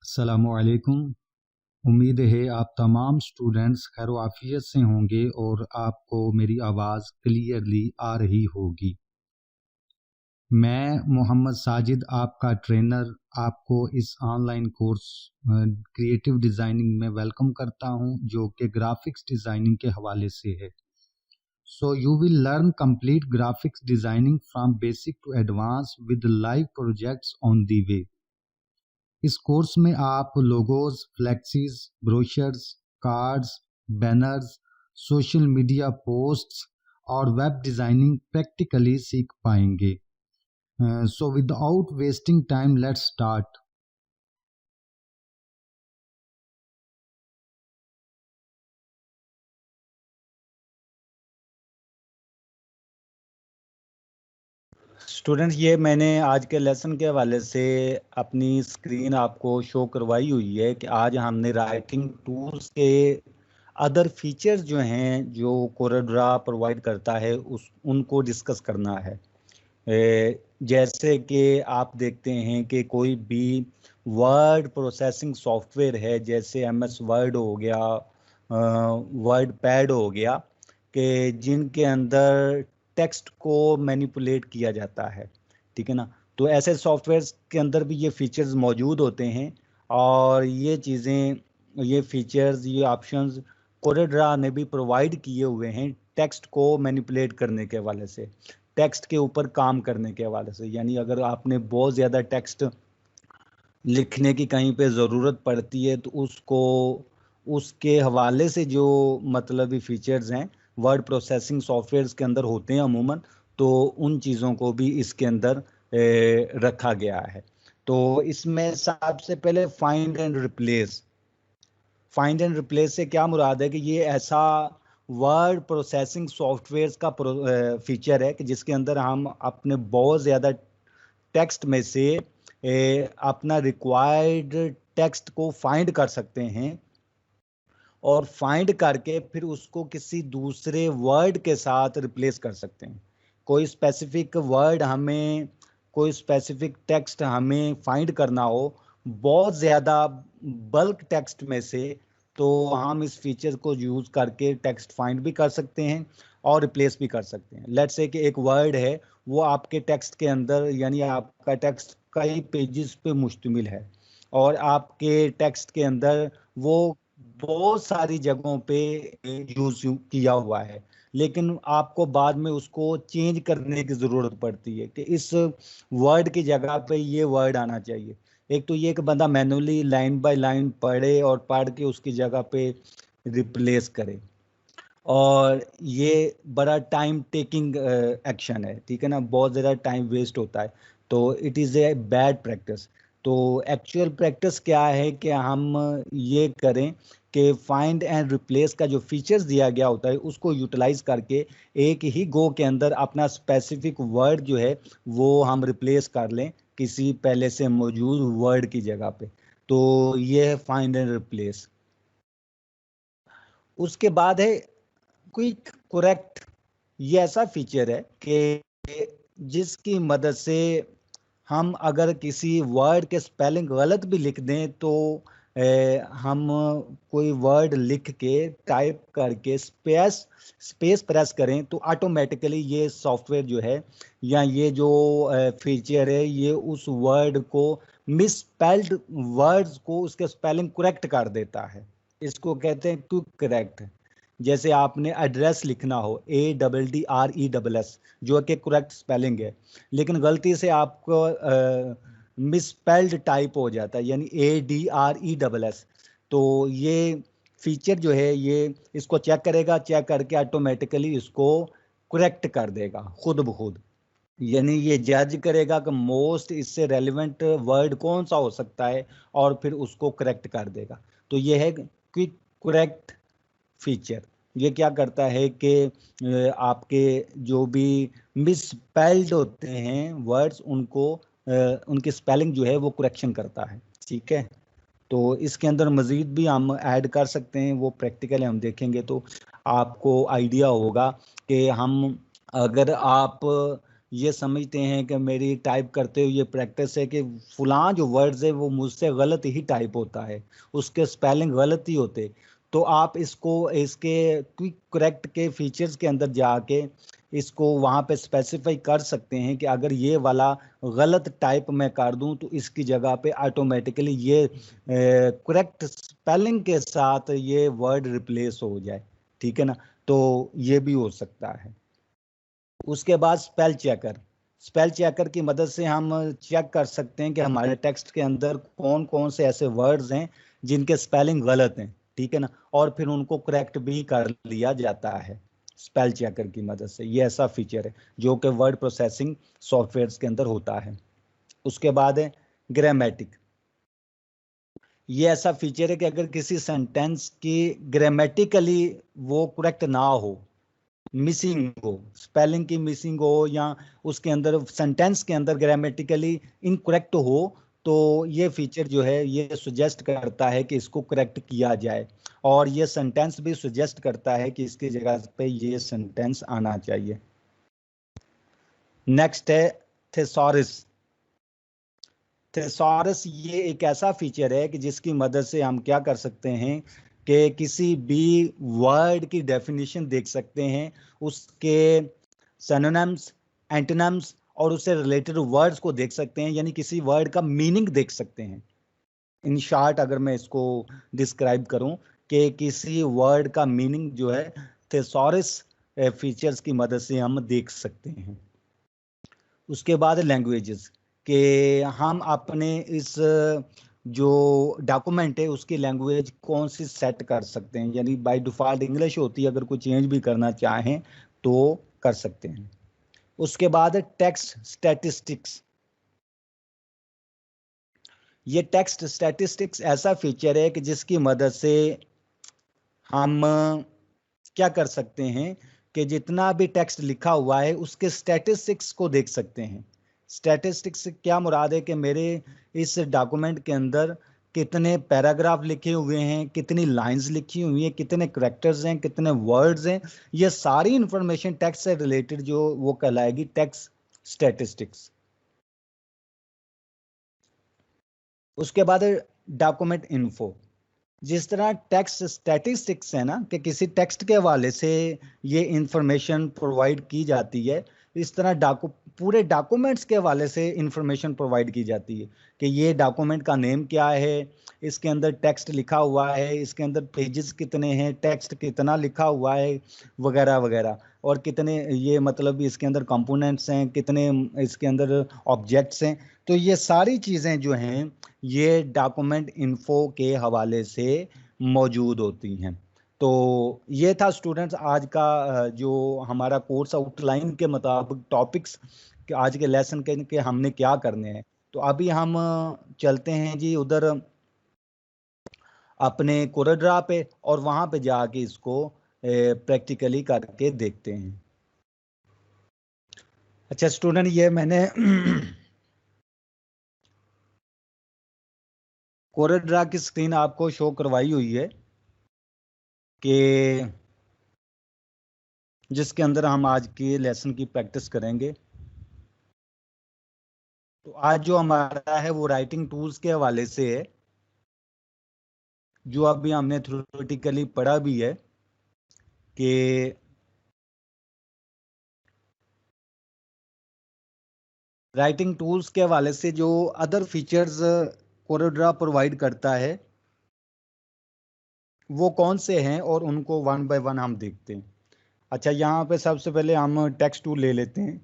अस्सलामुअलैकुम। उम्मीद है आप तमाम स्टूडेंट्स खैर आफियत से होंगे और आपको मेरी आवाज़ क्लियरली आ रही होगी। मैं मोहम्मद साजिद आपका ट्रेनर आपको इस ऑनलाइन कोर्स क्रिएटिव डिज़ाइनिंग में वेलकम करता हूं, जो कि ग्राफिक्स डिज़ाइनिंग के हवाले से है। So you will learn complete graphics designing from basic to advance with live projects on the way. इस कोर्स में आप logos, flexes, brochures, cards, banners, social media posts और वेब डिज़ाइनिंग प्रैक्टिकली सीख पाएंगे। So without wasting time let's start. Students, ये मैंने आज के लेसन के हवाले से अपनी स्क्रीन आपको शो करवाई हुई है कि आज हमने राइटिंग टूल्स के अदर फीचर्स जो हैं जो कोरलड्रा प्रोवाइड करता है उनको डिस्कस करना है। जैसे कि आप देखते हैं कि कोई भी वर्ड प्रोसेसिंग सॉफ्टवेयर है, जैसे एमएस वर्ड हो गया, वर्ड पैड हो गया, कि जिनके अंदर टेक्स्ट को मैनिपुलेट किया जाता है, ठीक है ना। तो ऐसे सॉफ्टवेयर्स के अंदर भी ये फीचर्स मौजूद होते हैं और ये चीज़ें, ये फीचर्स, ये ऑप्शंस कोरलड्रा ने भी प्रोवाइड किए हुए हैं टेक्स्ट को मैनिपुलेट करने के हवाले से, टेक्स्ट के ऊपर काम करने के हवाले से। यानी अगर आपने बहुत ज़्यादा टेक्स्ट लिखने की कहीं पे ज़रूरत पड़ती है तो उसको, उसके हवाले से जो मतलब फीचर्स हैं वर्ड प्रोसेसिंग सॉफ्टवेयर्स के अंदर होते हैं अमूमन, तो उन चीज़ों को भी इसके अंदर रखा गया है। तो इसमें सबसे पहले find and replace. Find and replace से क्या मुराद है कि ये ऐसा वर्ड प्रोसेसिंग सॉफ्टवेयर्स का फीचर है कि जिसके अंदर हम अपने बहुत ज़्यादा टेक्स्ट में से अपना रिक्वायर्ड टेक्स्ट को फाइंड कर सकते हैं और फाइंड करके फिर उसको किसी दूसरे वर्ड के साथ रिप्लेस कर सकते हैं। कोई स्पेसिफिक वर्ड हमें, कोई स्पेसिफिक टेक्स्ट हमें फाइंड करना हो बहुत ज़्यादा बल्क टेक्स्ट में से, तो हम इस फीचर को यूज़ करके टेक्स्ट फाइंड भी कर सकते हैं और रिप्लेस भी कर सकते हैं। लेट्स से कि एक वर्ड है, वो आपके टेक्स्ट के अंदर, यानी आपका टेक्स्ट कई पेजेस पे मुश्तमिल है और आपके टेक्स्ट के अंदर वो बहुत सारी जगहों पे यूज किया हुआ है, लेकिन आपको बाद में उसको चेंज करने की ज़रूरत पड़ती है कि इस वर्ड की जगह पे ये वर्ड आना चाहिए। एक तो ये कि बंदा मैनुअली लाइन बाय लाइन पढ़े और पढ़ के उसकी जगह पे रिप्लेस करे, और ये बड़ा टाइम टेकिंग एक्शन है, ठीक है ना, बहुत ज़्यादा टाइम वेस्ट होता है, तो it is a bad practice. तो एक्चुअल प्रैक्टिस क्या है कि हम ये करें कि फाइंड एंड रिप्लेस का जो फीचर्स दिया गया होता है उसको यूटिलाइज करके एक ही गो के अंदर अपना स्पेसिफिक वर्ड जो है वो हम रिप्लेस कर लें किसी पहले से मौजूद वर्ड की जगह पे। तो ये है फाइंड एंड रिप्लेस। उसके बाद है क्विक करेक्ट। ये ऐसा फीचर है कि जिसकी मदद से हम अगर किसी वर्ड के स्पेलिंग गलत भी लिख दें तो हम कोई वर्ड लिख के टाइप करके स्पेस प्रेस करें तो ऑटोमेटिकली ये सॉफ्टवेयर जो है या ये जो फीचर है ये उस वर्ड को, मिसस्पेल्ड वर्ड्स को, उसके स्पेलिंग करेक्ट कर देता है। इसको कहते हैं क्विक करेक्ट। जैसे आपने एड्रेस लिखना हो ADDRESS, जो कि करेक्ट स्पेलिंग है, लेकिन गलती से आपको मिसस्पेल्ड टाइप हो जाता है, यानी ADRESS, तो ये फीचर जो है ये इसको चेक करेगा, चेक करके ऑटोमेटिकली इसको करेक्ट कर देगा खुद ब खुद। यानी ये जज करेगा कि मोस्ट इससे रेलिवेंट वर्ड कौन सा हो सकता है और फिर उसको करेक्ट कर देगा। तो ये है क्विक करेक्ट फीचर। ये क्या करता है कि आपके जो भी मिसस्पेल्ड होते हैं वर्ड्स उनको, उनकी स्पेलिंग जो है वो करेक्शन करता है, ठीक है। तो इसके अंदर मज़ीद भी हम ऐड कर सकते हैं, वो प्रैक्टिकली हम देखेंगे तो आपको आइडिया होगा कि हम, अगर आप ये समझते हैं कि मेरी टाइप करते हुए ये प्रैक्टिस है कि फलां जो वर्ड्स है वो मुझसे गलत ही टाइप होता है, उसके स्पेलिंग गलत ही होते, तो आप इसको इसके क्विक करेक्ट के फीचर्स के अंदर जाके इसको वहाँ पे स्पेसिफाई कर सकते हैं कि अगर ये वाला गलत टाइप मैं कर दूं तो इसकी जगह पे ऑटोमेटिकली ये करेक्ट स्पेलिंग के साथ ये वर्ड रिप्लेस हो जाए, ठीक है ना। तो ये भी हो सकता है। उसके बाद स्पेल चेकर की मदद से हम चेक कर सकते हैं कि हमारे टेक्स्ट के अंदर कौन कौन से ऐसे वर्ड्स हैं जिनके स्पेलिंग गलत हैं, ठीक है ना, और फिर उनको करेक्ट भी कर लिया जाता है स्पेल चेकर की मदद से। ये ऐसा फीचर है जो कि वर्ड प्रोसेसिंग सॉफ्टवेयर के अंदर होता है। उसके बाद है ग्रामेटिक। ये ऐसा फीचर है कि अगर किसी सेंटेंस की ग्रामेटिकली वो करेक्ट ना हो, मिसिंग हो, स्पेलिंग की मिसिंग हो, या उसके अंदर सेंटेंस के अंदर ग्रामेटिकली इनकरेक्ट हो, तो ये फीचर जो है ये सुजेस्ट करता है कि इसको करेक्ट किया जाए, और ये सेंटेंस भी सुजेस्ट करता है कि इसकी जगह पे ये सेंटेंस आना चाहिए। नेक्स्ट है थेसॉरस। थेसॉरस ये एक ऐसा फीचर है कि जिसकी मदद से हम क्या कर सकते हैं कि किसी भी वर्ड की डेफिनेशन देख सकते हैं, उसके सिनोनिम्स, एंटोनिम्स और उससे रिलेटेड वर्ड्स को देख सकते हैं, यानी किसी वर्ड का मीनिंग देख सकते हैं। इन शॉर्ट अगर मैं इसको डिस्क्राइब करूं कि किसी वर्ड का मीनिंग जो है थेसॉरस फीचर्स की मदद से हम देख सकते हैं। उसके बाद लैंग्वेजेस कि हम अपने इस जो डॉक्यूमेंट है उसकी लैंग्वेज कौन सी सेट कर सकते हैं, यानी बाय डिफ़ॉल्ट इंग्लिश होती है, अगर कोई चेंज भी करना चाहें तो कर सकते हैं। उसके बाद टेक्स्ट स्टैटिस्टिक्स। ये टेक्स्ट स्टैटिस्टिक्स ऐसा फीचर है कि जिसकी मदद से हम क्या कर सकते हैं कि जितना भी टेक्स्ट लिखा हुआ है उसके स्टैटिस्टिक्स को देख सकते हैं। स्टैटिस्टिक्स से क्या मुराद है कि मेरे इस डॉक्यूमेंट के अंदर कितने पैराग्राफ लिखे हुए हैं, कितनी लाइंस लिखी हुई हैं, कितने करेक्टर्स हैं, कितने वर्ड्स हैं, ये सारी इंफॉर्मेशन टेक्स्ट से रिलेटेड जो वो कहलाएगी टेक्स्ट स्टैटिस्टिक्स। उसके बाद डॉक्यूमेंट इन्फो। जिस तरह टेक्स्ट स्टैटिस्टिक्स है ना कि किसी टेक्स्ट के हवाले से ये इंफॉर्मेशन प्रोवाइड की जाती है, इस तरह पूरे डॉक्यूमेंट्स के हवाले से इंफॉर्मेशन प्रोवाइड की जाती है कि ये डॉक्यूमेंट का नेम क्या है, इसके अंदर टेक्स्ट लिखा हुआ है, इसके अंदर पेजेस कितने हैं, टेक्स्ट कितना लिखा हुआ है, वगैरह वगैरह, और कितने ये मतलब इसके अंदर कंपोनेंट्स हैं, कितने इसके अंदर ऑब्जेक्ट्स हैं। तो ये सारी चीज़ें जो हैं ये डॉक्यूमेंट इन्फो के हवाले से मौजूद होती हैं। तो ये था स्टूडेंट्स आज का जो हमारा कोर्स आउटलाइन के मुताबिक टॉपिक्स कि आज के लेसन के हमने क्या करने हैं। तो अभी हम चलते हैं जी उधर अपने कोरड्रा पे, और वहाँ पे जाके इसको प्रैक्टिकली करके देखते हैं। अच्छा स्टूडेंट, ये मैंने कोरड्रा की स्क्रीन आपको शो करवाई हुई है कि जिसके अंदर हम आज के लेसन की प्रैक्टिस करेंगे। तो आज जो हमारा है वो राइटिंग टूल्स के हवाले से है, जो अभी हमने थ्योरेटिकली पढ़ा भी है कि राइटिंग टूल्स के हवाले से जो अदर फीचर्स कोरड्रा प्रोवाइड करता है वो कौन से हैं, और उनको वन बाय वन हम देखते हैं। अच्छा, यहाँ पे सबसे पहले हम टेक्स्ट टूल ले लेते हैं।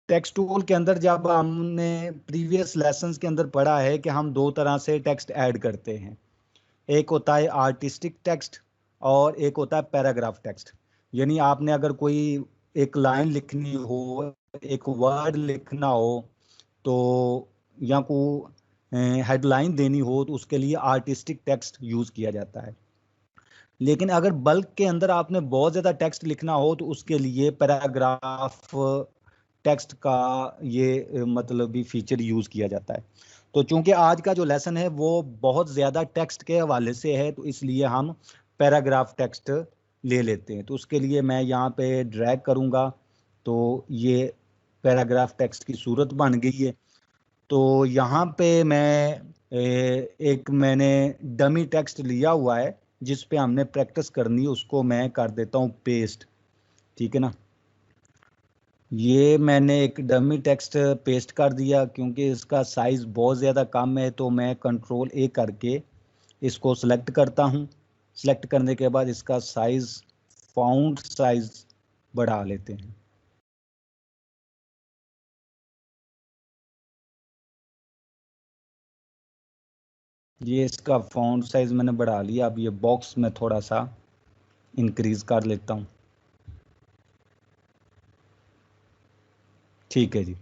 टेक्स्ट टूल के अंदर जब हमने प्रीवियस लेसन्स के अंदर पढ़ा है कि हम दो तरह से टेक्स्ट ऐड करते हैं, एक होता है आर्टिस्टिक टेक्स्ट और एक होता है पैराग्राफ टेक्स्ट। यानी आपने अगर कोई एक लाइन लिखनी हो, एक वर्ड लिखना हो, तो या को हेडलाइन देनी हो, तो उसके लिए आर्टिस्टिक टेक्स्ट यूज़ किया जाता है। लेकिन अगर बल्क के अंदर आपने बहुत ज़्यादा टेक्स्ट लिखना हो तो उसके लिए पैराग्राफ टेक्स्ट का ये मतलब भी फीचर यूज़ किया जाता है। तो चूंकि आज का जो लेसन है वो बहुत ज़्यादा टेक्स्ट के हवाले से है, तो इसलिए हम पैराग्राफ टेक्स्ट ले लेते हैं। तो उसके लिए मैं यहाँ पे ड्रैग करूँगा तो ये पैराग्राफ टेक्स्ट की सूरत बन गई है। तो यहाँ पे मैं एक मैंने डमी टेक्स्ट लिया हुआ है जिस पे हमने प्रैक्टिस करनी है, उसको मैं कर देता हूँ पेस्ट, ठीक है ना। ये मैंने एक डमी टेक्स्ट पेस्ट कर दिया, क्योंकि इसका साइज बहुत ज़्यादा कम है तो मैं कंट्रोल ए करके इसको सिलेक्ट करता हूँ। सिलेक्ट करने के बाद इसका साइज, फॉन्ट साइज बढ़ा लेते हैं। ये इसका फॉन्ट साइज मैंने बढ़ा लिया। अब ये बॉक्स में थोड़ा सा इंक्रीज कर लेता हूँ, ठीक है जी।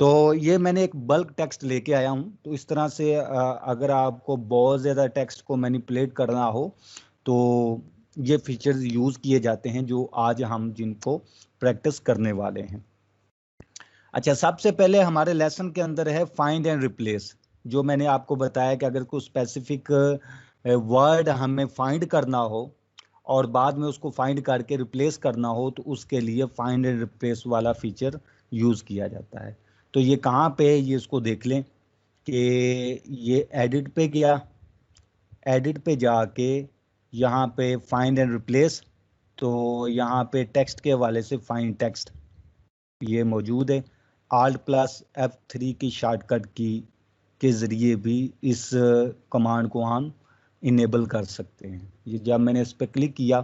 तो ये मैंने एक बल्क टेक्स्ट लेके आया हूँ। तो इस तरह से अगर आपको बहुत ज़्यादा टेक्स्ट को मैनिपुलेट करना हो तो ये फीचर्स यूज़ किए जाते हैं, जो आज हम जिनको प्रैक्टिस करने वाले हैं। अच्छा, सबसे पहले हमारे लेसन के अंदर है फाइंड एंड रिप्लेस। जो मैंने आपको बताया कि अगर कोई स्पेसिफिक वर्ड हमें फाइंड करना हो और बाद में उसको फाइंड करके रिप्लेस करना हो तो उसके लिए फाइंड एंड रिप्लेस वाला फीचर यूज़ किया जाता है। तो ये कहाँ पे है, ये इसको देख लें कि ये एडिट पे गया, एडिट पे जाके यहाँ पे फाइंड एंड रिप्लेस, तो यहाँ पे टेक्स्ट के हवाले से फाइंड टेक्स्ट ये मौजूद है। Alt+F3 की शॉर्टकट की के ज़रिए भी इस कमांड को हम इनेबल कर सकते हैं। ये जब मैंने इस पर क्लिक किया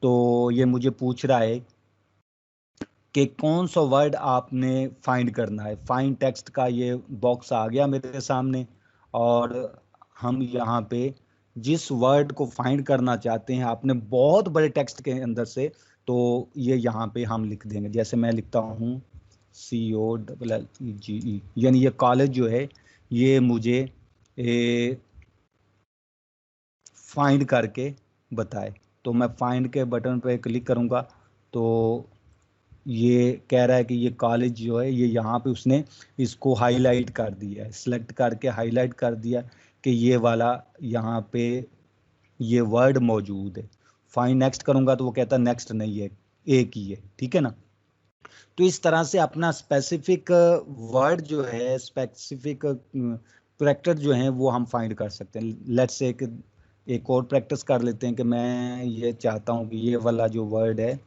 तो ये मुझे पूछ रहा है कि कौन सा वर्ड आपने फाइंड करना है। फाइंड टेक्स्ट का ये बॉक्स आ गया मेरे सामने और हम यहाँ पे जिस वर्ड को फाइंड करना चाहते हैं, आपने बहुत बड़े टेक्स्ट के अंदर से, तो ये यहाँ पे हम लिख देंगे। जैसे मैं लिखता हूँ COLLEGE, यानी ये कॉलेज जो है ये मुझे फाइंड करके बताए। तो मैं फाइंड के बटन पे क्लिक करूँगा तो ये कह रहा है कि ये कॉलेज जो है ये यहाँ पे उसने इसको हाईलाइट कर दिया है, सिलेक्ट करके हाईलाइट कर दिया कि ये वाला यहाँ पे ये वर्ड मौजूद है। फाइंड नेक्स्ट करूँगा तो वो कहता है नेक्स्ट नहीं है, एक ही है, ठीक है ना। तो इस तरह से अपना स्पेसिफिक वर्ड जो है, स्पेसिफिक कैरेक्टर जो है वो हम फाइंड कर सकते हैं। लेट्स से एक और प्रैक्टिस कर लेते हैं कि मैं ये चाहता हूँ कि ये वाला जो वर्ड है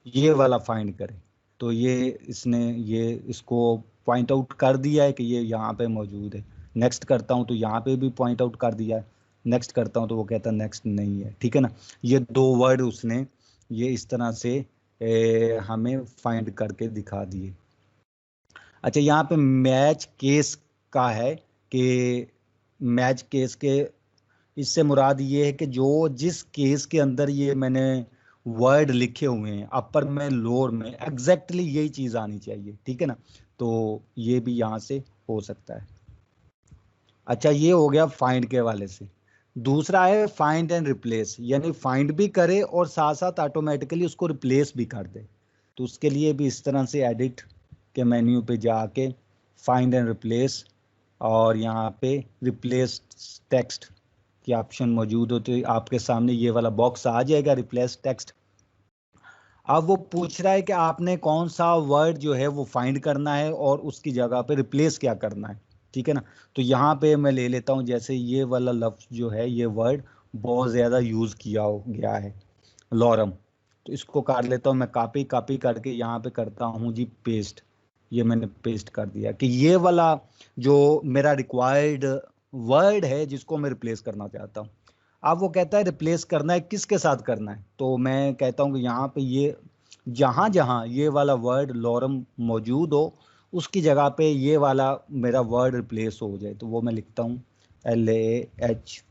ये वाला फाइंड करें। तो ये इसने ये इसको पॉइंट आउट कर दिया है कि ये यहाँ पे मौजूद है। नेक्स्ट करता हूँ तो यहाँ पे भी पॉइंट आउट कर दिया है। नेक्स्ट करता हूँ तो वो कहता है नेक्स्ट नहीं है, ठीक है ना। ये दो वर्ड उसने ये इस तरह से हमें फाइंड करके दिखा दिए। अच्छा, यहाँ पे मैच केस का है कि मैच केस के इससे मुराद ये है कि जो जिस केस के अंदर ये मैंने वर्ड लिखे हुए हैं अपर में लोअर में एग्जैक्टली यही चीज आनी चाहिए, ठीक है ना। तो ये भी यहाँ से हो सकता है। अच्छा, ये हो गया फाइंड के वाले से। दूसरा है फाइंड एंड रिप्लेस, यानी फाइंड भी करे और साथ साथ ऑटोमेटिकली उसको रिप्लेस भी कर दे। तो उसके लिए भी इस तरह से एडिट के मेन्यू पे जाके फाइंड एंड रिप्लेस और यहाँ पे रिप्लेस टेक्स्ट की ऑप्शन मौजूद हो तो आपके सामने ये वाला बॉक्स आ जाएगा, रिप्लेस टेक्स्ट। अब वो पूछ रहा है कि आपने कौन सा वर्ड जो है वो फाइंड करना है और उसकी जगह पे रिप्लेस क्या करना है, ठीक है ना। तो यहाँ पे मैं ले लेता हूँ, जैसे ये वाला लफ्ज जो है ये वर्ड बहुत ज़्यादा यूज़ किया हो गया है, लॉरम। तो इसको कर लेता हूँ मैं, कॉपी कॉपी करके यहाँ पे करता हूँ जी पेस्ट। ये मैंने पेस्ट कर दिया कि ये वाला जो मेरा रिक्वायर्ड वर्ड है जिसको मैं रिप्लेस करना चाहता हूँ। अब वो कहता है रिप्लेस करना है किसके साथ करना है, तो मैं कहता हूँ कि यहाँ पे ये जहाँ जहाँ ये वाला वर्ड लॉरम मौजूद हो उसकी जगह पे ये वाला मेरा वर्ड रिप्लेस हो जाए। तो वो मैं लिखता हूँ LAHORE,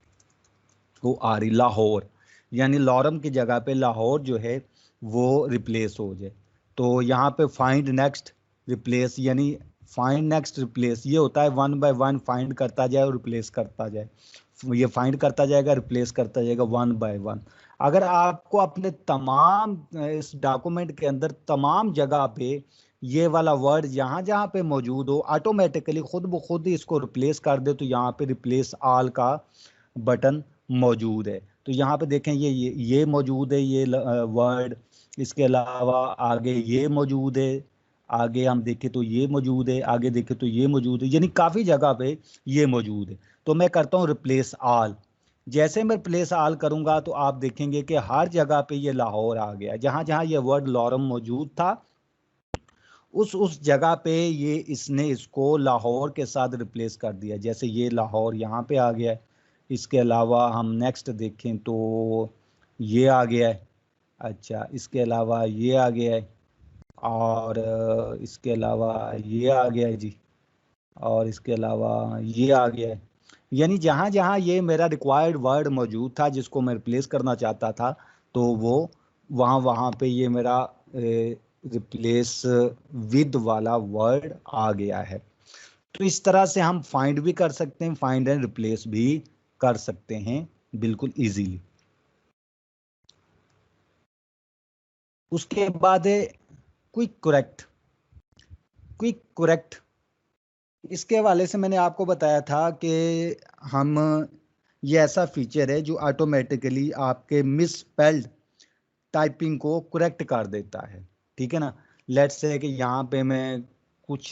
लाहौर, यानी लॉरम की जगह पे लाहौर जो है वो रिप्लेस हो जाए। तो यहाँ पे फाइंड नेक्स्ट रिप्लेस, यानी फाइंड नेक्स्ट रिप्लेस ये होता है वन बाय वन फाइंड करता जाए और रिप्लेस करता जाए। ये फाइंड करता जाएगा, रिप्लेस करता जाएगा वन बाय वन। अगर आपको अपने तमाम इस डॉक्यूमेंट के अंदर तमाम जगह पे ये वाला वर्ड जहाँ जहाँ पे मौजूद हो ऑटोमेटिकली खुद ब खुद ही इसको रिप्लेस कर दे तो यहाँ पे रिप्लेस ऑल का बटन मौजूद है। तो यहाँ पे देखें ये मौजूद है, ये वर्ड। इसके अलावा आगे ये मौजूद है, आगे हम देखें तो ये मौजूद है, आगे देखें तो ये मौजूद है, यानी काफ़ी जगह पे ये मौजूद है। तो मैं करता हूँ रिप्लेस ऑल। जैसे मैं रिप्लेस ऑल करूँगा तो आप देखेंगे कि हर जगह पे ये लाहौर आ गया। जहाँ जहाँ ये वर्ड लॉरम मौजूद था उस जगह पे ये इसने इसको लाहौर के साथ रिप्लेस कर दिया। जैसे ये लाहौर यहाँ पे आ गया है। इसके अलावा हम नेक्स्ट देखें तो ये आ गया है। अच्छा, इसके अलावा ये आ गया है, और इसके अलावा ये आ गया है जी, और इसके अलावा ये आ गया है। यानी जहाँ जहाँ ये मेरा रिक्वायर्ड वर्ड मौजूद था जिसको मैं रिप्लेस करना चाहता था, तो वो वहाँ वहाँ पे ये मेरा रिप्लेस विद वाला वर्ड आ गया है। तो इस तरह से हम फाइंड भी कर सकते हैं, फाइंड एंड रिप्लेस भी कर सकते हैं बिल्कुल इजीली। उसके बाद है क्विक करेक्ट। क्विक करेक्ट, इसके हवाले से मैंने आपको बताया था कि हम ये ऐसा फीचर है जो ऑटोमेटिकली आपके मिसस्पेल्ड टाइपिंग को करेक्ट कर देता है। ठीक है ना। लेट्स से कि यहाँ पे मैं कुछ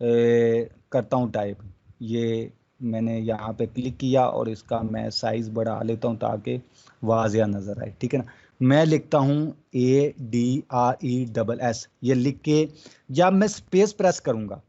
करता हूँ टाइप। ये मैंने यहाँ पे क्लिक किया और इसका मैं साइज बढ़ा लेता हूँ ताकि वाज़िया नज़र आए। ठीक है ना। मैं लिखता हूँ ADRESS। ये लिख के जब मैं स्पेस प्रेस करूँगा,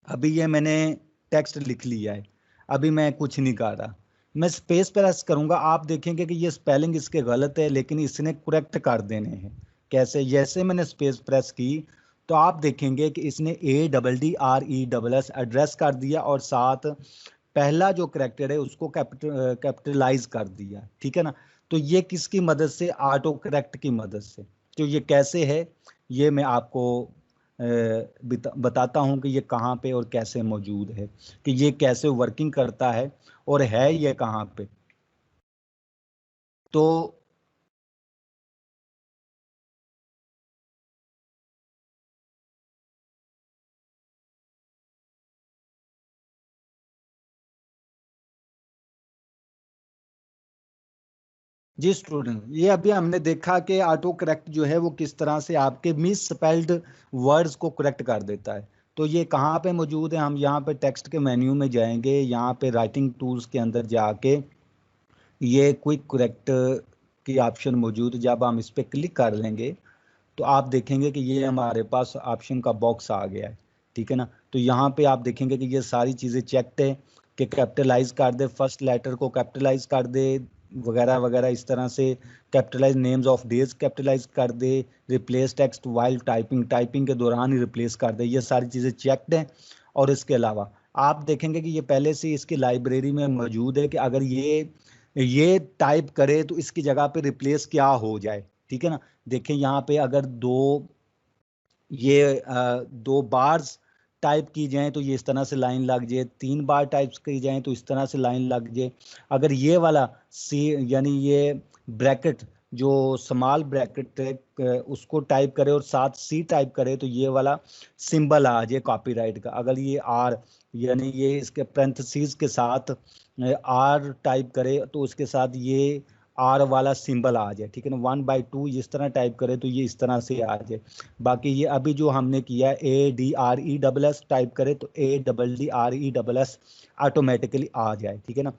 अभी ये मैंने टेक्स्ट लिख लिया है, अभी मैं कुछ नहीं कर रहा, मैं स्पेस प्रेस करूंगा, आप देखेंगे कि ये स्पेलिंग इसके गलत है लेकिन इसने करेक्ट कर देने हैं। कैसे? जैसे मैंने स्पेस प्रेस की तो आप देखेंगे कि इसने ADDRESS एड्रेस कर दिया और साथ पहला जो करेक्टर है उसको कैपिटलाइज कर दिया। ठीक है ना। तो ये किसकी मदद से? ऑटो करेक्ट की मदद से। तो ये कैसे है ये मैं आपको बताता हूं कि ये कहाँ पे और कैसे मौजूद है, कि ये कैसे वर्किंग करता है और है ये कहाँ पे। तो जी स्टूडेंट, ये अभी हमने देखा कि ऑटो करेक्ट जो है वो किस तरह से आपके मिस स्पेल्ड वर्ड्स को करेक्ट कर देता है। तो ये कहाँ पे मौजूद है? हम यहाँ पे टेक्स्ट के मेन्यू में जाएंगे, यहाँ पे राइटिंग टूल्स के अंदर जाके ये क्विक करेक्ट की ऑप्शन मौजूद, जब हम इस पर क्लिक कर लेंगे तो आप देखेंगे कि ये हमारे पास ऑप्शन का बॉक्स आ गया है। ठीक है ना। तो यहाँ पे आप देखेंगे कि ये सारी चीज़ें चेक्ड है कि कैपिटलाइज कर दे, फर्स्ट लेटर को कैपिटलाइज कर दे, वगैरह वगैरह इस तरह से। Capitalise names of days capitalise कर दे, replace text while typing, typing के दौरान ही रिप्लेस कर दे, ये सारी चीज़ें चेक्ड हैं। और इसके अलावा आप देखेंगे कि ये पहले से इसकी लाइब्रेरी में मौजूद है कि अगर ये टाइप करे तो इसकी जगह पे रिप्लेस क्या हो जाए। ठीक है ना। देखें यहाँ पे अगर दो बार्स टाइप की जाए तो ये इस तरह से लाइन लग जाए, 3 बार टाइप की जाए तो इस तरह से लाइन लग जाए। अगर ये वाला सी यानी ये ब्रैकेट जो स्मॉल ब्रैकेट है उसको टाइप करे और साथ सी टाइप करे तो ये वाला सिंबल आ जाए कॉपीराइट का। अगर ये आर यानी ये इसके पेरेंथीसेस के साथ आर टाइप करे तो उसके साथ ये आर वाला सिंबल आ जाए। ठीक है ना। 1/2 इस तरह टाइप करे तो ये इस तरह से आ जाए। बाकी ये अभी जो हमने किया ADRESS टाइप करे तो ADDRESS ऑटोमेटिकली आ जाए। ठीक है ना।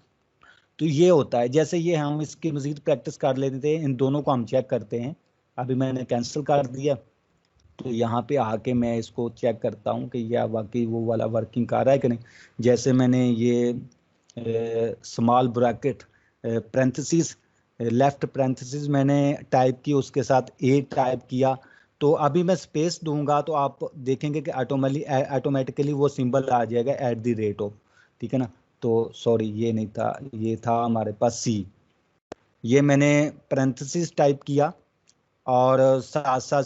तो ये होता है। जैसे ये हम इसकी मजीद प्रैक्टिस कर लेते हैं, इन दोनों को हम चेक करते हैं। अभी मैंने कैंसिल कर दिया तो यहाँ पे आके मैं इसको चेक करता हूँ कि यह वाकई वो वाला वर्किंग कर रहा है कि नहीं। जैसे मैंने ये small bracket parenthesis left parenthesis मैंने टाइप की, उसके साथ ए टाइप किया, तो अभी मैं स्पेस दूंगा तो आप देखेंगे कि ऑटोमेटिकली वो सिंबल आ जाएगा @. ठीक है ना। तो सॉरी ये नहीं था, ये था हमारे पास सी। ये मैंने पेरेंथेसिस टाइप किया और साथ साथ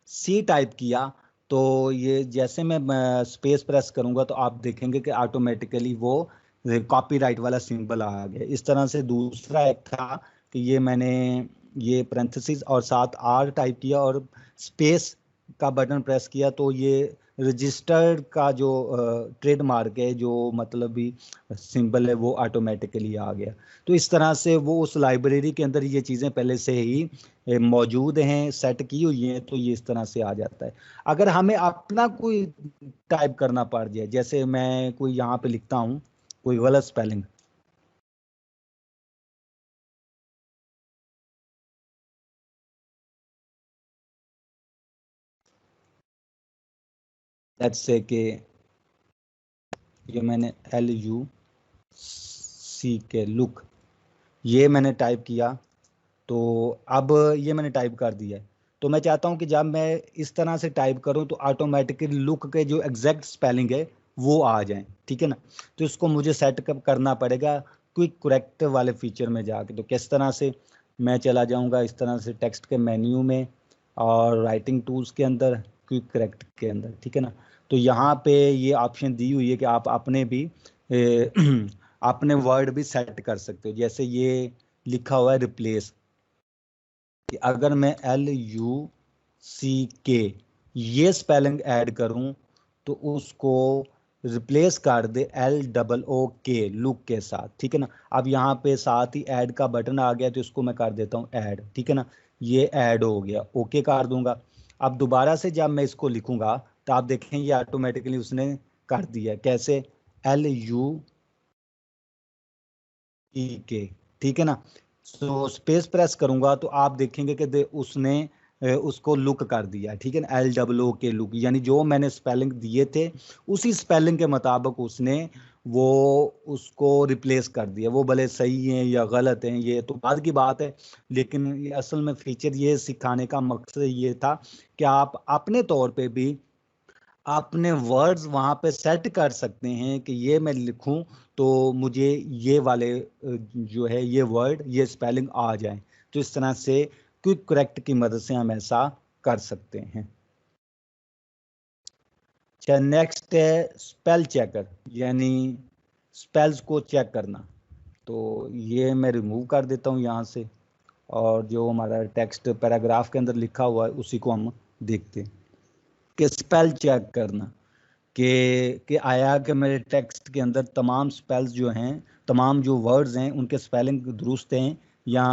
सी टाइप किया, तो ये जैसे मैं स्पेस प्रेस करूंगा तो आप देखेंगे कि ऑटोमेटिकली वो कॉपीराइट वाला सिंबल आ गया। इस तरह से दूसरा एक था कि ये मैंने ये पेरेंथेसिस और साथ आर टाइप किया और स्पेस का बटन प्रेस किया तो ये रजिस्टर्ड का जो ट्रेडमार्क है, जो मतलब भी सिंबल है, वो ऑटोमेटिकली आ गया। तो इस तरह से वो उस लाइब्रेरी के अंदर ये चीज़ें पहले से ही मौजूद हैं, सेट की हुई हैं, तो ये इस तरह से आ जाता है। अगर हमें अपना कोई टाइप करना पड़ जाए, जैसे मैं कोई यहाँ पे लिखता हूँ कोई गलत स्पेलिंग, लेट्स से कि ये मैंने LUCK लुक ये मैंने टाइप किया, तो अब ये मैंने टाइप कर दिया है। तो मैं चाहता हूँ कि जब मैं इस तरह से टाइप करूँ तो ऑटोमेटिकली लुक के जो एग्जैक्ट स्पेलिंग है वो आ जाए, ठीक है ना। तो इसको मुझे सेट करना पड़ेगा क्विक करेक्ट वाले फीचर में जाके। तो किस तरह से, मैं चला जाऊँगा इस तरह से टेक्स्ट के मेन्यू में और राइटिंग टूल्स के अंदर, क्विक करेक्ट के अंदर, ठीक है ना। तो यहाँ पे ये ऑप्शन दी हुई है कि आप अपने भी अपने वर्ड भी सेट कर सकते हो। जैसे ये लिखा हुआ है रिप्लेस, कि अगर मैं LUCK ये स्पेलिंग ऐड करूं तो उसको रिप्लेस कर दे LOOK लुक के साथ, ठीक है ना। अब यहाँ पे साथ ही ऐड का बटन आ गया, तो इसको मैं कर देता हूँ ऐड, ठीक है ना। ये ऐड हो गया, ओके कर दूंगा। अब दोबारा से जब मैं इसको लिखूंगा तो आप देखें ये ऑटोमेटिकली उसने कर दिया। कैसे? LUCK, ठीक है ना। तो स्पेस प्रेस करूंगा तो आप देखेंगे कि उसने उसको लुक कर दिया, ठीक है ना। LOOK लुक, यानी जो मैंने स्पेलिंग दिए थे उसी स्पेलिंग के मुताबिक उसने वो उसको रिप्लेस कर दिया। वो भले सही है या गलत है ये तो बाद की बात है, लेकिन ये असल में फीचर ये सिखाने का मकसद ये था कि आप अपने तौर पे भी अपने वर्ड्स वहां पे सेट कर सकते हैं कि ये मैं लिखूं तो मुझे ये वाले जो है ये वर्ड ये स्पेलिंग आ जाए। तो इस तरह से क्विक करेक्ट की मदद से हम ऐसा कर सकते हैं। अच्छा, नेक्स्ट है स्पेल चेकर, यानी स्पेल्स को चेक करना। तो ये मैं रिमूव कर देता हूँ यहाँ से, और जो हमारा टेक्स्ट पैराग्राफ के अंदर लिखा हुआ है उसी को हम देखते हैं कि स्पेल चेक करना कि आया कि मेरे टेक्स्ट के अंदर तमाम स्पेल्स जो हैं, तमाम जो वर्ड्स हैं उनके स्पेलिंग दुरुस्त हैं, या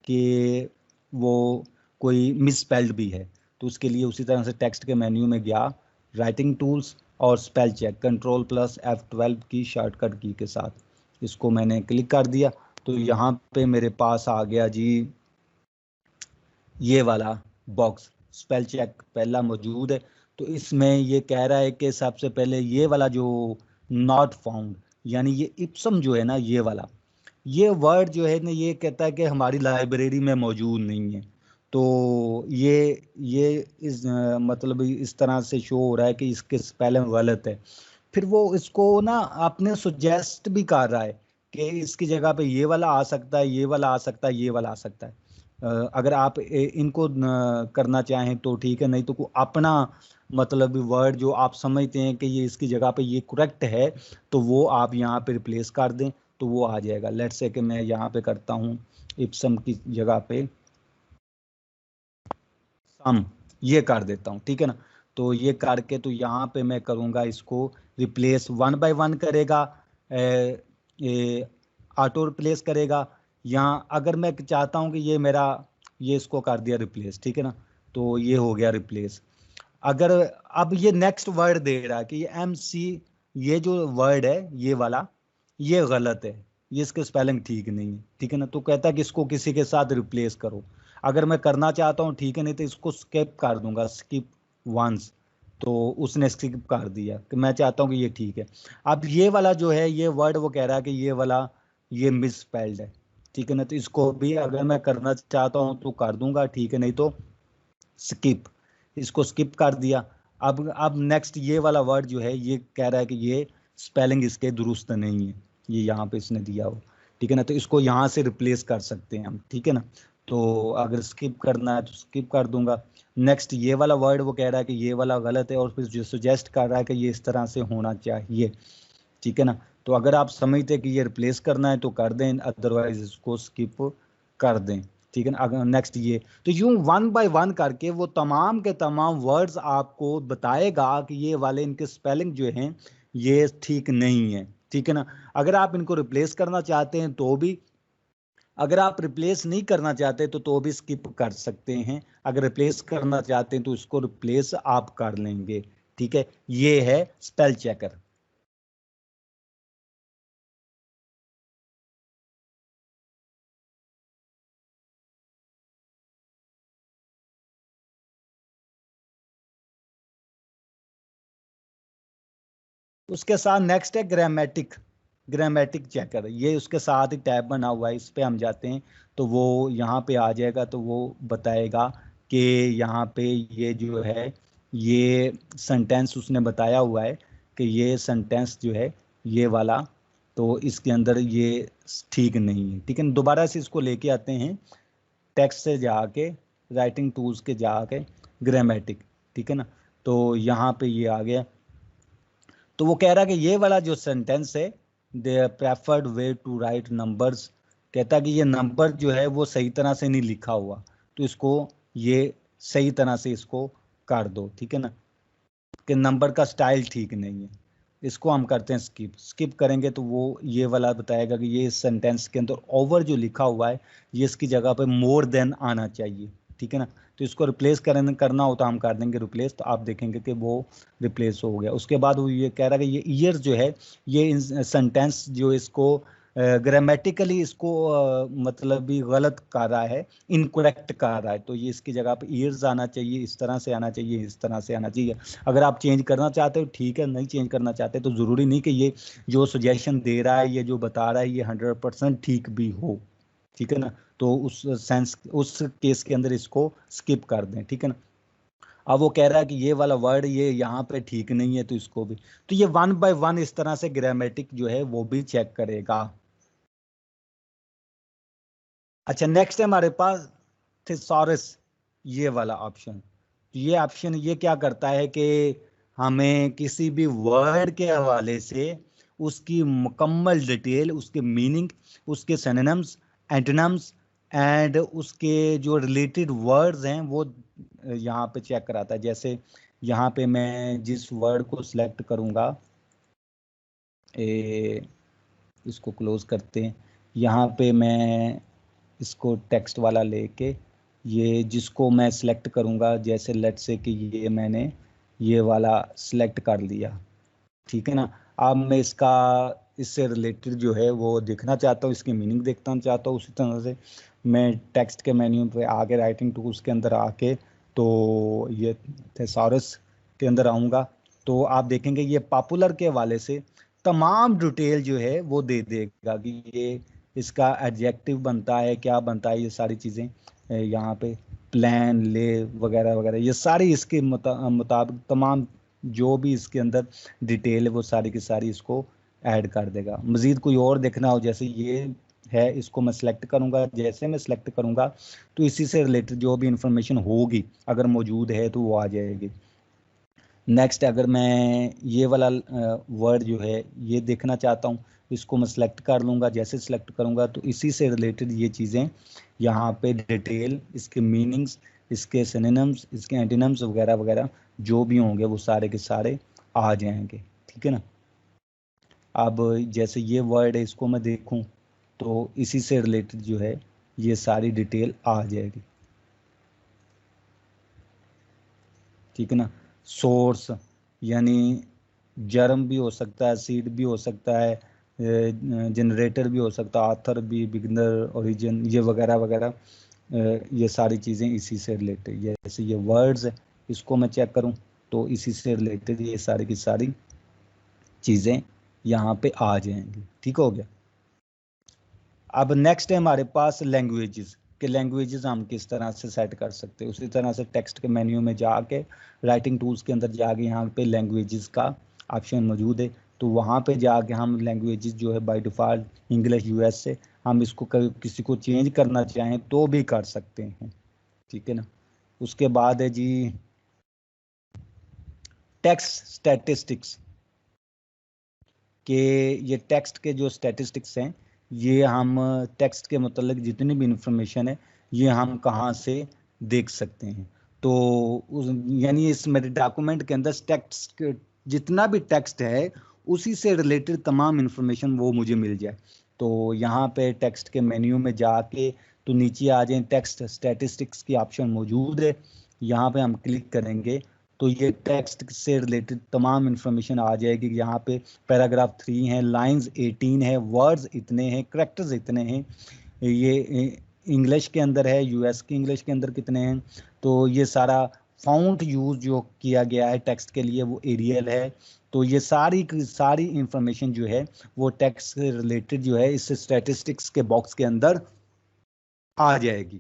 कि वो कोई मिस स्पेल्ड भी है। तो उसके लिए उसी तरह से टेक्स्ट के मेन्यू में गया, राइटिंग टूल्स और स्पेल चेक, Ctrl+F12 की शॉर्टकट की के साथ इसको मैंने क्लिक कर दिया। तो यहाँ पे मेरे पास आ गया जी ये वाला बॉक्स, स्पेल चेक पहला मौजूद है। तो इसमें ये कह रहा है कि सबसे पहले ये वाला जो नॉट फाउंड, यानी ये इप्सम जो है ना, ये वाला ये वर्ड जो है ना, ये कहता है कि हमारी लाइब्रेरी में मौजूद नहीं है। तो ये इस मतलब इस तरह से शो हो रहा है कि इसके स्पेलिंग गलत है। फिर वो इसको ना आपने सुजेस्ट भी कर रहा है कि इसकी जगह पे ये वाला आ सकता है, ये वाला आ सकता है, ये वाला आ सकता है। अगर आप इनको करना चाहें तो ठीक है, नहीं तो कोई अपना मतलब वर्ड जो आप समझते हैं कि ये इसकी जगह पे ये करेक्ट है तो वो आप यहाँ पे रिप्लेस कर दें तो वो आ जाएगा। लेट्स से कि मैं यहाँ पे करता हूँ इप्सम की जगह पे सम, ये कर देता हूँ, ठीक है ना। तो ये करके तो यहाँ पे मैं करूँगा इसको रिप्लेस, 1 बाय 1 करेगा, ऑटो रिप्लेस करेगा। या अगर मैं चाहता हूँ कि ये मेरा ये इसको कर दिया रिप्लेस, ठीक है ना, तो ये हो गया रिप्लेस। अगर अब ये नेक्स्ट वर्ड दे रहा है कि ये MC, ये जो वर्ड है ये वाला ये गलत है, ये इसके स्पेलिंग ठीक नहीं है, ठीक है ना। तो कहता है कि इसको किसी के साथ रिप्लेस करो। अगर मैं करना चाहता हूँ ठीक है, नहीं तो इसको स्किप कर दूंगा, स्किप वंस। तो उसने स्किप कर दिया कि मैं चाहता हूँ कि ये ठीक है। अब ये वाला जो है ये वर्ड वो कह रहा है कि ये वाला ये मिस स्पेल्ड है, ठीक है ना। तो इसको भी अगर मैं करना चाहता हूँ तो कर दूंगा, ठीक है, नहीं तो स्किप, इसको स्किप कर दिया। अब नेक्स्ट ये वाला वर्ड जो है ये कह रहा है कि ये स्पेलिंग इसके दुरुस्त नहीं है, ये यहाँ पे इसने दिया हो, ठीक है ना। तो इसको यहाँ से रिप्लेस कर सकते हैं हम, ठीक है ना। तो अगर स्किप करना है तो स्किप कर दूंगा। नेक्स्ट ये वाला वर्ड वो कह रहा है कि ये वाला गलत है, और फिर जो सजेस्ट कर रहा है कि ये इस तरह से होना चाहिए, ठीक है ना। तो अगर आप समझते हैं कि ये रिप्लेस करना है तो कर दें, अदरवाइज इसको स्किप कर दें। ठीक है ना। अगर नेक्स्ट ये, तो यूं वन बाय वन करके वो तमाम के तमाम वर्ड्स आपको बताएगा कि ये वाले इनके स्पेलिंग जो हैं ये ठीक नहीं है, ठीक है ना। अगर आप इनको रिप्लेस करना चाहते हैं तो भी, अगर आप रिप्लेस नहीं करना चाहते तो भी स्किप कर सकते हैं। अगर रिप्लेस करना चाहते हैं तो इसको रिप्लेस आप कर लेंगे, ठीक है। ये है स्पेल चेकर। उसके साथ नेक्स्ट है ग्रामेटिक, ग्रामेटिक चेकर। ये उसके साथ ही टैब बना हुआ है, इस पे हम जाते हैं तो वो यहाँ पे आ जाएगा, तो वो बताएगा कि यहाँ पे ये जो है ये सेंटेंस उसने बताया हुआ है कि ये सेंटेंस जो है ये वाला, तो इसके अंदर ये ठीक नहीं है, ठीक है। दोबारा से इसको लेके आते हैं, टेक्स्ट से जाके राइटिंग टूल्स के जाके ग्रामेटिक, ठीक है ना। तो यहाँ पे ये आ गया, तो वो कह रहा है कि ये वाला जो सेंटेंस है, the preferred way to write numbers, कहता है कि ये नंबर जो है वो सही तरह से नहीं लिखा हुआ, तो इसको ये सही तरह से इसको कर दो, ठीक है ना, कि नंबर का स्टाइल ठीक नहीं है। इसको हम करते हैं स्किप। स्किप करेंगे तो वो ये वाला बताएगा कि ये इस सेंटेंस के अंदर ओवर जो लिखा हुआ है ये इसकी जगह पे मोर देन आना चाहिए, ठीक है ना। तो इसको रिप्लेस करना हो तो हम कर देंगे रिप्लेस, तो आप देखेंगे कि वो रिप्लेस हो गया। उसके बाद वो ये कह रहा है कि ये ईयर जो है ये सेंटेंस जो इसको ग्रामेटिकली इसको मतलब भी गलत कर रहा है, इनकरेक्ट कर रहा है, तो ये इसकी जगह पे ईयर्स आना चाहिए, इस तरह से आना चाहिए, इस तरह से आना चाहिए। अगर आप चेंज करना चाहते हो ठीक है, नहीं चेंज करना चाहते तो ज़रूरी नहीं कि ये जो सजेशन दे रहा है, ये जो बता रहा है ये 100% ठीक भी हो, ठीक है ना। तो उस सेंस, उस केस के अंदर इसको स्किप कर दें, ठीक है ना। अब वो कह रहा है कि ये वाला वर्ड ये यहाँ पे ठीक नहीं है, तो इसको भी, तो ये वन बाय वन इस तरह से ग्रामेटिक जो है वो भी चेक करेगा। अच्छा, नेक्स्ट है हमारे पास थिसॉरस, ये वाला ऑप्शन। ये ऑप्शन ये क्या करता है कि हमें किसी भी वर्ड के हवाले से उसकी मुकम्मल डिटेल, उसके मीनिंग, उसके सिनोनिम्स, एंटोनिम्स एंड उसके जो रिलेटेड वर्ड्स हैं वो यहाँ पे चेक कराता है। जैसे यहाँ पे मैं जिस वर्ड को सिलेक्ट करूँगा, इसको क्लोज करते हैं, यहाँ पे मैं इसको टेक्स्ट वाला लेके ये जिसको मैं सिलेक्ट करूँगा, जैसे लेट से कि ये मैंने ये वाला सिलेक्ट कर लिया, ठीक है ना। अब मैं इसका, इससे रिलेटेड जो है वो देखना चाहता हूँ, इसकी मीनिंग देखना चाहता हूँ, उसी तरह से मैं टेक्स्ट के मेन्यू पे आके राइटिंग टूल्स के अंदर आके तो ये थेसारस के अंदर आऊँगा, तो आप देखेंगे ये पॉपुलर के हवाले से तमाम डिटेल जो है वो दे देगा कि ये इसका एडजेक्टिव बनता है, क्या बनता है, ये सारी चीज़ें यहाँ पे प्लान ले वगैरह वगैरह, ये सारी इसके मुताबिक तमाम जो भी इसके अंदर डिटेल है वो सारी की सारी इसको ऐड कर देगा। मज़ीद कोई और देखना हो, जैसे ये है, इसको मैं सिलेक्ट करूँगा, जैसे मैं सिलेक्ट करूँगा तो इसी से रिलेटेड जो भी इंफॉर्मेशन होगी अगर मौजूद है तो वो आ जाएगी। नेक्स्ट, अगर मैं ये वाला वर्ड जो है ये देखना चाहता हूँ, इसको मैं सिलेक्ट कर लूँगा, जैसे सिलेक्ट करूँगा तो इसी से रिलेटेड ये चीज़ें यहाँ पे डिटेल, इसके मीनिंग्स, इसके सिनोनिम्स, इसके एंटोनिम्स वगैरह वगैरह जो भी होंगे वो सारे के सारे आ जाएंगे, ठीक है ना। अब जैसे ये वर्ड है इसको मैं देखूं तो इसी से रिलेटेड जो है ये सारी डिटेल आ जाएगी, ठीक है ना। सोर्स यानी जर्म भी हो सकता है, सीड भी हो सकता है, जनरेटर भी हो सकता है, आथर भी, बिगनर, ओरिजिन, ये वगैरह वगैरह, ये सारी चीज़ें इसी से रिलेटेड। जैसे ये वर्ड्स है, इसको मैं चेक करूं तो इसी से रिलेटेड ये सारी की सारी चीज़ें यहाँ पे आ जाएंगी, ठीक हो गया। अब नेक्स्ट है हमारे पास लैंग्वेजेस, के लैंग्वेजेस हम किस तरह से सेट कर सकते हैं। उसी तरह से टेक्स्ट के मेन्यू में जाके राइटिंग टूल्स के अंदर जाके यहाँ पे लैंग्वेजेस का ऑप्शन मौजूद है, तो वहाँ पे जाके हम लैंग्वेजेस जो है बाय डिफ़ॉल्ट इंग्लिश यूएस से हम इसको किसी को चेंज करना चाहें तो भी कर सकते हैं, ठीक है ना। उसके बाद है जी टेक्स्ट स्टैटिस्टिक्स, कि ये टेक्स्ट के जो स्टैटिस्टिक्स हैं ये हम टेक्स्ट के मतलब जितनी भी इंफॉर्मेशन है ये हम कहाँ से देख सकते हैं। तो यानी इस मेरे डॉक्यूमेंट के अंदर टेक्स्ट, जितना भी टेक्स्ट है उसी से रिलेटेड तमाम इंफॉर्मेशन वो मुझे मिल जाए। तो यहाँ पे टेक्स्ट के मेन्यू में जाके तो नीचे आ जाए, टेक्स्ट स्टैटिस्टिक्स की ऑप्शन मौजूद है, यहाँ पे हम क्लिक करेंगे तो ये टेक्स्ट से रिलेटेड तमाम इंफॉर्मेशन आ जाएगी। यहाँ पे पैराग्राफ 3 है, लाइंस 18 है, वर्ड्स इतने हैं, करेक्टर्स इतने हैं, ये इंग्लिश के अंदर है, यूएस की इंग्लिश के अंदर कितने हैं, तो ये सारा फाउंट यूज जो किया गया है टेक्स्ट के लिए वो एरियल है। तो ये सारी सारी इंफॉर्मेशन जो है वो टेक्स्ट से रिलेटेड जो है इस स्टैटिस्टिक्स के बॉक्स के अंदर आ जाएगी।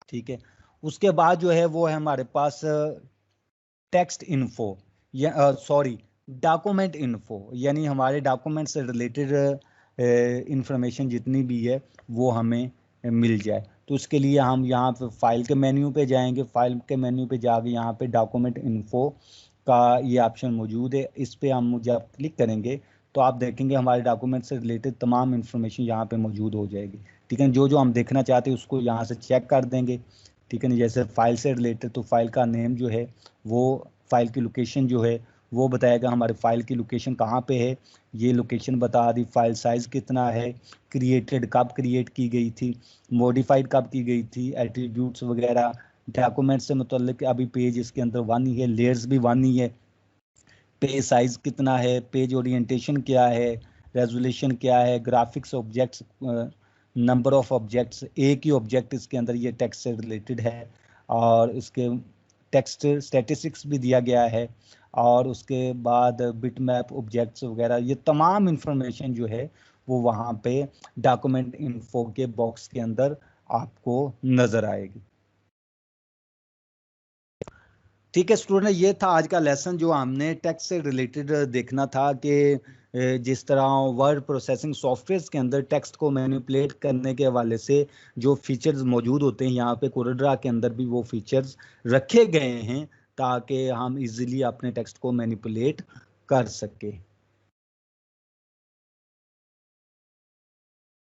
ठीक है, उसके बाद जो है वो है हमारे पास टेक्स्ट इन्फो, या सॉरी डॉक्यूमेंट इन्फो, यानी हमारे डॉक्यूमेंट से रिलेटेड इंफॉर्मेशन जितनी भी है वो हमें मिल जाए। तो उसके लिए हम यहाँ पे फाइल के मेन्यू पे जाएंगे, फाइल के मेन्यू पे जाके यहाँ पे डॉक्यूमेंट इन्फो का ये ऑप्शन मौजूद है, इस पे हम जब क्लिक करेंगे तो आप देखेंगे हमारे डॉक्यूमेंट से रिलेटेड तमाम इंफॉर्मेशन यहाँ पे मौजूद हो जाएगी। ठीक है, जो जो हम देखना चाहते हैं उसको यहाँ से चेक कर देंगे। ठीक है ना, जैसे फाइल से रिलेटेड तो फाइल का नेम जो है वो, फाइल की लोकेशन जो है वो बताएगा हमारे फाइल की लोकेशन कहाँ पे है, ये लोकेशन बता दी, फाइल साइज कितना है, क्रिएटेड कब क्रिएट की गई थी, मॉडिफाइड कब की गई थी, एट्रीब्यूट्स वगैरह, डॉक्यूमेंट से मतलब अभी पेज इसके अंदर 1 ही है, लेयर्स भी 1 ही है, पेज साइज कितना है, पेज ओरिएंटेशन क्या है, रेजोल्यूशन क्या है, graphics objects, number of objects, एक ही ऑब्जेक्ट इसके अंदर ये टेक्स्ट से रिलेटेड है, और इसके टेक्स्ट स्टैटिस्टिक्स भी दिया गया है, और उसके बाद बिट मैप ऑब्जेक्ट्स वगैरह, ये तमाम इंफॉर्मेशन जो है वो वहाँ पे डॉक्यूमेंट इन्फो के बॉक्स के अंदर आपको नजर आएगी। ठीक है स्टूडेंट, ये था आज का लेसन जो हमने टेक्स्ट से रिलेटेड देखना था कि जिस तरह वर्ड प्रोसेसिंग सॉफ्टवेयर के अंदर टेक्स्ट को मैनिपुलेट करने के हवाले से जो फीचर्स मौजूद होते हैं, यहाँ पे कोरलड्रा के अंदर भी वो फीचर्स रखे गए हैं ताकि हम इजीली अपने टेक्स्ट को मैनिपुलेट कर सके।